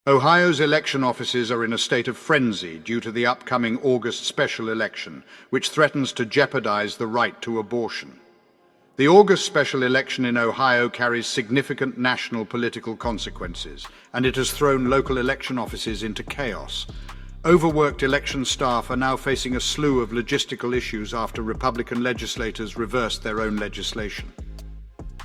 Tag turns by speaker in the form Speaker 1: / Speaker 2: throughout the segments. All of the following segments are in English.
Speaker 1: Ohio's election offices are in a state of frenzy due to the upcoming August special election, which threatens to jeopardize the right to abortion. The August special election in Ohio carries significant national political consequences, and it has thrown local election offices into chaos. Overworked election staff are now facing a slew of logistical issues after Republican legislators reversed their own legislation.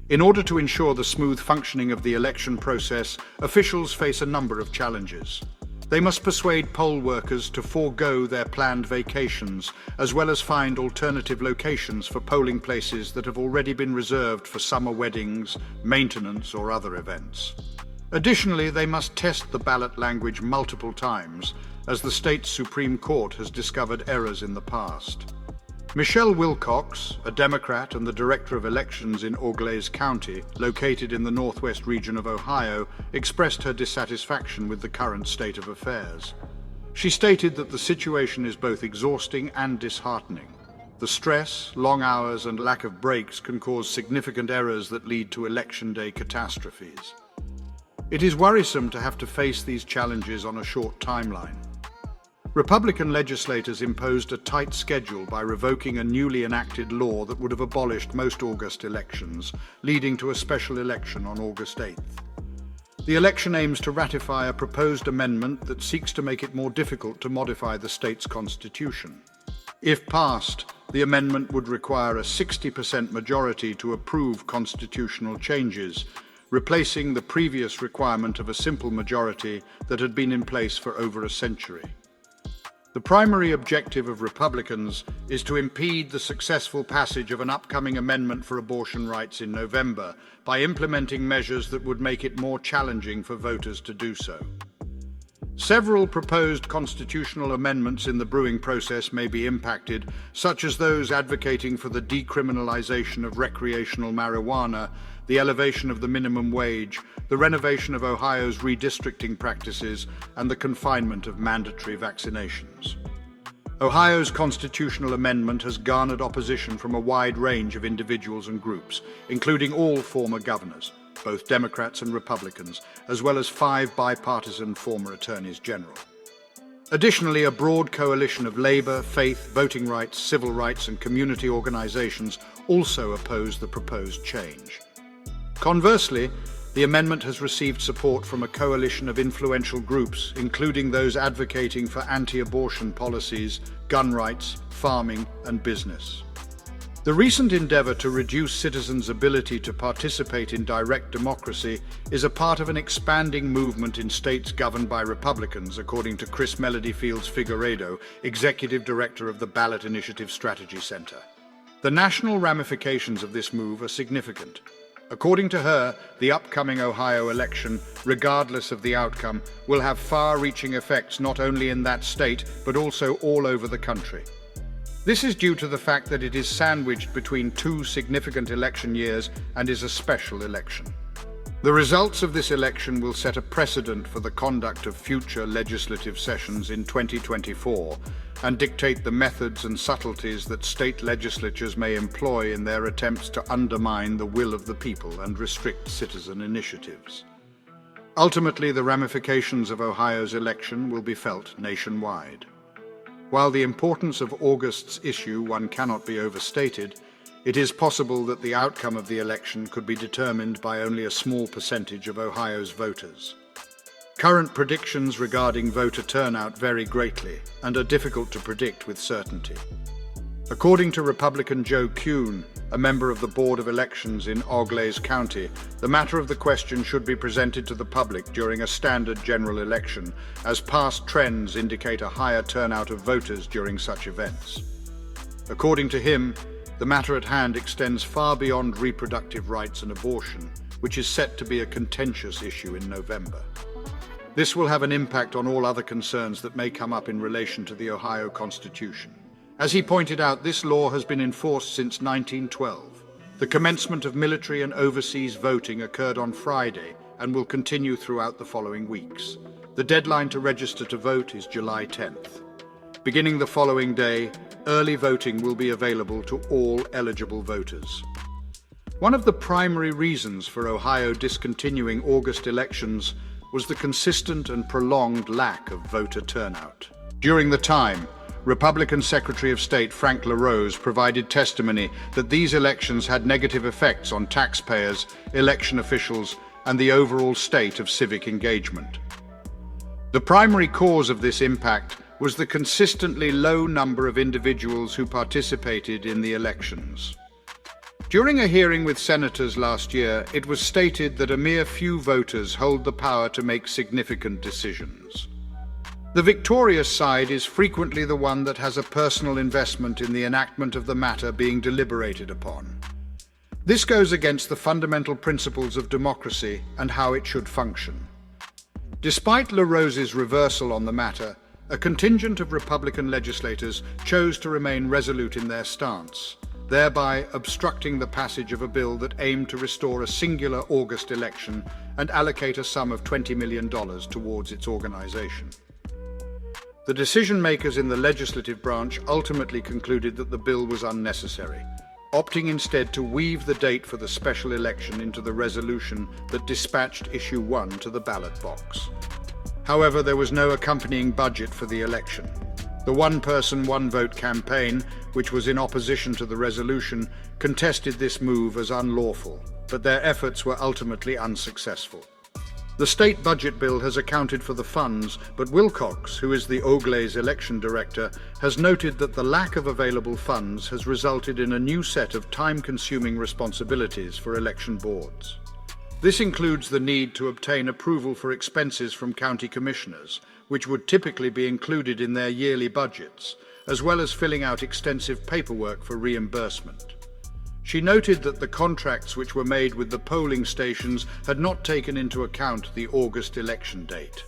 Speaker 1: In order to ensure the smooth functioning of the election process, officials face a number of challenges. They must persuade poll workers to forego their planned vacations, as well as find alternative locations for polling places that have already been reserved for summer weddings, maintenance, or other events. Additionally, they must test the ballot language multiple times, as the state's Supreme Court has discovered errors in the past. Michelle Wilcox, a Democrat and the Director of Elections in Auglaize County, located in the northwest region of Ohio, expressed her dissatisfaction with the current state of affairs. She stated that the situation is both exhausting and disheartening. The stress, long hours, and lack of breaks can cause significant errors that lead to election day catastrophes. It is worrisome to have to face these challenges on a short timeline. Republican legislators imposed a tight schedule by revoking a newly enacted law that would have abolished most August elections, leading to a special election on August 8th. The election aims to ratify a proposed amendment that seeks to make it more difficult to modify the state's constitution. If passed, the amendment would require a 60% majority to approve constitutional changes, replacing the previous requirement of a simple majority that had been in place for over a century. The primary objective of Republicans is to impede the successful passage of an upcoming amendment for abortion rights in November by implementing measures that would make it more challenging for voters to do so. Several proposed constitutional amendments in the brewing process may be impacted, such as those advocating for the decriminalization of recreational marijuana, the elevation of the minimum wage, the renovation of Ohio's redistricting practices, and the confinement of mandatory vaccinations. Ohio's constitutional amendment has garnered opposition from a wide range of individuals and groups, including all former governors, both Democrats and Republicans, as well as 5 bipartisan former attorneys general. Additionally, a broad coalition of labor, faith, voting rights, civil rights, and community organizations also oppose the proposed change. Conversely, the amendment has received support from a coalition of influential groups, including those advocating for anti-abortion policies, gun rights, farming, and business. The recent endeavor to reduce citizens' ability to participate in direct democracy is a part of an expanding movement in states governed by Republicans, according to Chris Melodyfields Figueredo, Executive Director of the Ballot Initiative Strategy Center. The national ramifications of this move are significant. According to her, the upcoming Ohio election, regardless of the outcome, will have far-reaching effects not only in that state, but also all over the country. This is due to the fact that it is sandwiched between 2 significant election years and is a special election. The results of this election will set a precedent for the conduct of future legislative sessions in 2024 and dictate the methods and subtleties that state legislatures may employ in their attempts to undermine the will of the people and restrict citizen initiatives. Ultimately, the ramifications of Ohio's election will be felt nationwide. While the importance of August's issue one cannot be overstated, it is possible that the outcome of the election could be determined by only a small percentage of Ohio's voters. Current predictions regarding voter turnout vary greatly and are difficult to predict with certainty. According to Republican Joe Kuhn, a member of the Board of Elections in Auglaize County, the matter of the question should be presented to the public during a standard general election, as past trends indicate a higher turnout of voters during such events. According to him, the matter at hand extends far beyond reproductive rights and abortion, which is set to be a contentious issue in November. This will have an impact on all other concerns that may come up in relation to the Ohio Constitution. As he pointed out, this law has been enforced since 1912. The commencement of military and overseas voting occurred on Friday and will continue throughout the following weeks. The deadline to register to vote is July 10th. Beginning the following day, early voting will be available to all eligible voters. One of the primary reasons for Ohio discontinuing August elections was the consistent and prolonged lack of voter turnout. During the time, Republican Secretary of State Frank LaRose provided testimony that these elections had negative effects on taxpayers, election officials, and the overall state of civic engagement. The primary cause of this impact was the consistently low number of individuals who participated in the elections. During a hearing with senators last year, it was stated that a mere few voters hold the power to make significant decisions. The victorious side is frequently the one that has a personal investment in the enactment of the matter being deliberated upon. This goes against the fundamental principles of democracy and how it should function. Despite LaRose's reversal on the matter, a contingent of Republican legislators chose to remain resolute in their stance, thereby obstructing the passage of a bill that aimed to restore a singular August election and allocate a sum of $20 million towards its organization. The decision-makers in the legislative branch ultimately concluded that the bill was unnecessary, opting instead to weave the date for the special election into the resolution that dispatched Issue 1 to the ballot box. However, there was no accompanying budget for the election. The one-person, one-vote campaign, which was in opposition to the resolution, contested this move as unlawful, but their efforts were ultimately unsuccessful. The state budget bill has accounted for the funds, but Wilcox, who is the Ogle's election director, has noted that the lack of available funds has resulted in a new set of time-consuming responsibilities for election boards. This includes the need to obtain approval for expenses from county commissioners, which would typically be included in their yearly budgets, as well as filling out extensive paperwork for reimbursement. She noted that the contracts which were made with the polling stations had not taken into account the August election date.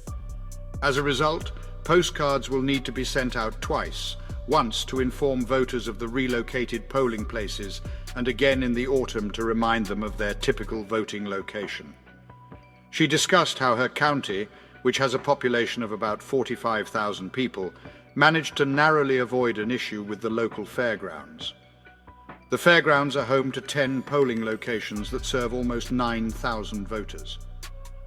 Speaker 1: As a result, postcards will need to be sent out twice, once to inform voters of the relocated polling places, and again in the autumn to remind them of their typical voting location. She discussed how her county, which has a population of about 45,000 people, managed to narrowly avoid an issue with the local fairgrounds. The fairgrounds are home to 10 polling locations that serve almost 9,000 voters.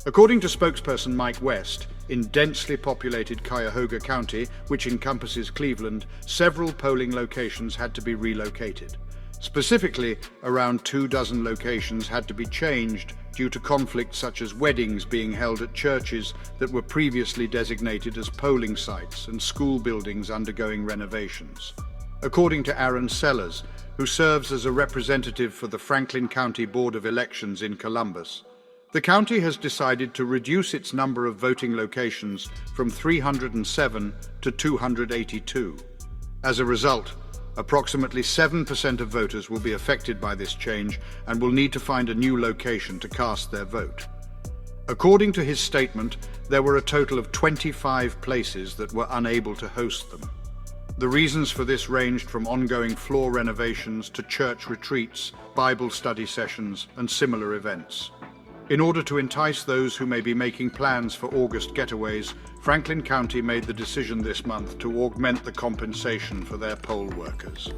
Speaker 1: According to spokesperson Mike West, in densely populated Cuyahoga County, which encompasses Cleveland, several polling locations had to be relocated. Specifically, around 24 locations had to be changed due to conflicts such as weddings being held at churches that were previously designated as polling sites and school buildings undergoing renovations. According to Aaron Sellers, who serves as a representative for the Franklin County Board of Elections in Columbus, the county has decided to reduce its number of voting locations from 307 to 282. As a result, approximately 7% of voters will be affected by this change and will need to find a new location to cast their vote. According to his statement, there were a total of 25 places that were unable to host them. The reasons for this ranged from ongoing floor renovations to church retreats, Bible study sessions, and similar events. In order to entice those who may be making plans for August getaways, Franklin County made the decision this month to augment the compensation for their poll workers.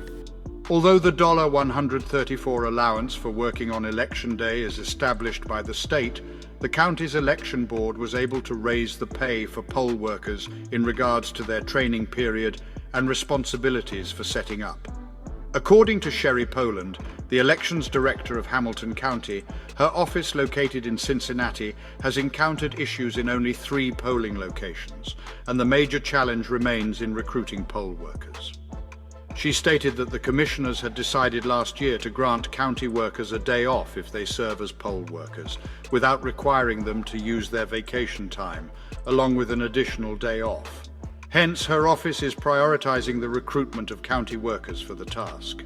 Speaker 1: Although the $134 allowance for working on Election Day is established by the state, the county's election board was able to raise the pay for poll workers in regards to their training period and responsibilities for setting up. According to Sherry Poland, the elections director of Hamilton County, her office located in Cincinnati has encountered issues in only 3 polling locations, and the major challenge remains in recruiting poll workers. She stated that the commissioners had decided last year to grant county workers a day off if they serve as poll workers, without requiring them to use their vacation time, along with an additional day off. Hence, her office is prioritizing the recruitment of county workers for the task.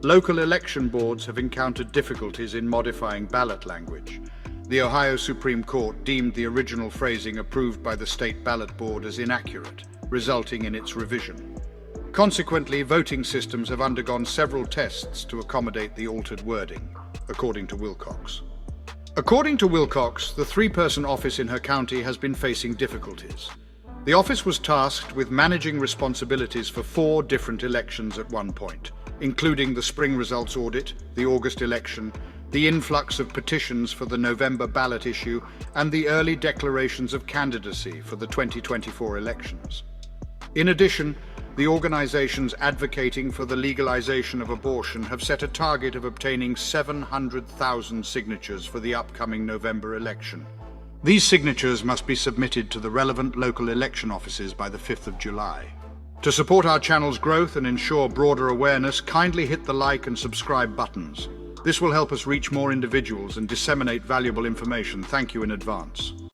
Speaker 1: Local election boards have encountered difficulties in modifying ballot language. The Ohio Supreme Court deemed the original phrasing approved by the state ballot board as inaccurate, resulting in its revision. Consequently, voting systems have undergone several tests to accommodate the altered wording, according to Wilcox. According to Wilcox, the 3-person office in her county has been facing difficulties. The office was tasked with managing responsibilities for 4 different elections at one point, including the spring results audit, the August election, the influx of petitions for the November ballot issue, and the early declarations of candidacy for the 2024 elections. In addition, the organizations advocating for the legalization of abortion have set a target of obtaining 700,000 signatures for the upcoming November election. These signatures must be submitted to the relevant local election offices by the 5th of July. To support our channel's growth and ensure broader awareness, kindly hit the like and subscribe buttons. This will help us reach more individuals and disseminate valuable information. Thank you in advance.